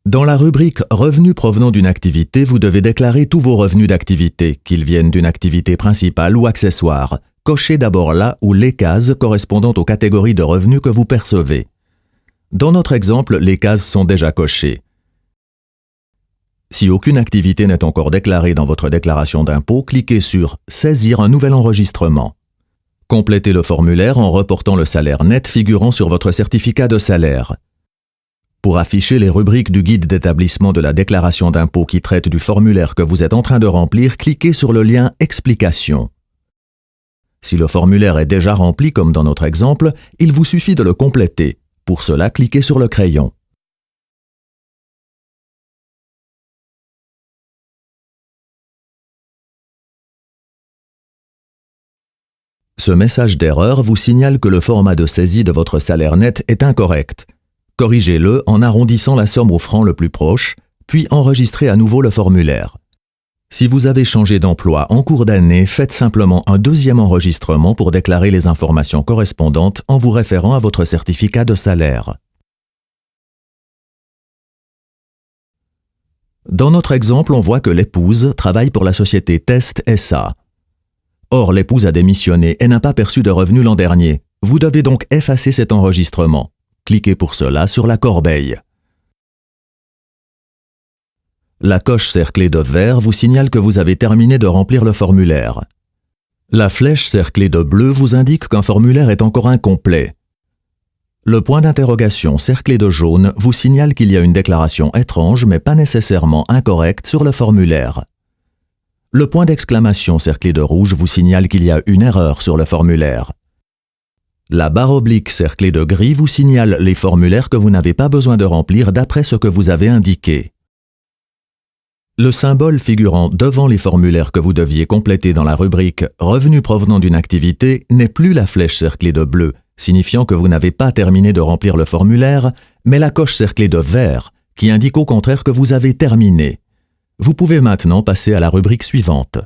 Dans la rubrique « Revenus provenant d'une activité », vous devez déclarer tous vos revenus d'activité, qu'ils viennent d'une activité principale ou accessoire. Cochez d'abord là ou les cases correspondant aux catégories de revenus que vous percevez. Dans notre exemple, les cases sont déjà cochées. Si aucune activité n'est encore déclarée dans votre déclaration d'impôt, cliquez sur « Saisir un nouvel enregistrement ». Complétez le formulaire en reportant le salaire net figurant sur votre certificat de salaire. Pour afficher les rubriques du guide d'établissement de la déclaration d'impôt qui traite du formulaire que vous êtes en train de remplir, cliquez sur le lien « Explications ». Si le formulaire est déjà rempli comme dans notre exemple, il vous suffit de le compléter. Pour cela, cliquez sur le crayon. Ce message d'erreur vous signale que le format de saisie de votre salaire net est incorrect. Corrigez-le en arrondissant la somme au franc le plus proche, puis enregistrez à nouveau le formulaire. Si vous avez changé d'emploi en cours d'année, faites simplement un deuxième enregistrement pour déclarer les informations correspondantes en vous référant à votre certificat de salaire. Dans notre exemple, on voit que l'épouse travaille pour la société Test SA. Or, l'épouse a démissionné et n'a pas perçu de revenus l'an dernier. Vous devez donc effacer cet enregistrement. Cliquez pour cela sur la corbeille. La coche cerclée de vert vous signale que vous avez terminé de remplir le formulaire. La flèche cerclée de bleu vous indique qu'un formulaire est encore incomplet. Le point d'interrogation cerclé de jaune vous signale qu'il y a une déclaration étrange mais pas nécessairement incorrecte sur le formulaire. Le point d'exclamation cerclé de rouge vous signale qu'il y a une erreur sur le formulaire. La barre oblique cerclée de gris vous signale les formulaires que vous n'avez pas besoin de remplir d'après ce que vous avez indiqué. Le symbole figurant devant les formulaires que vous deviez compléter dans la rubrique « Revenus provenant d'une activité » n'est plus la flèche cerclée de bleu, signifiant que vous n'avez pas terminé de remplir le formulaire, mais la coche cerclée de vert, qui indique au contraire que vous avez terminé. Vous pouvez maintenant passer à la rubrique suivante.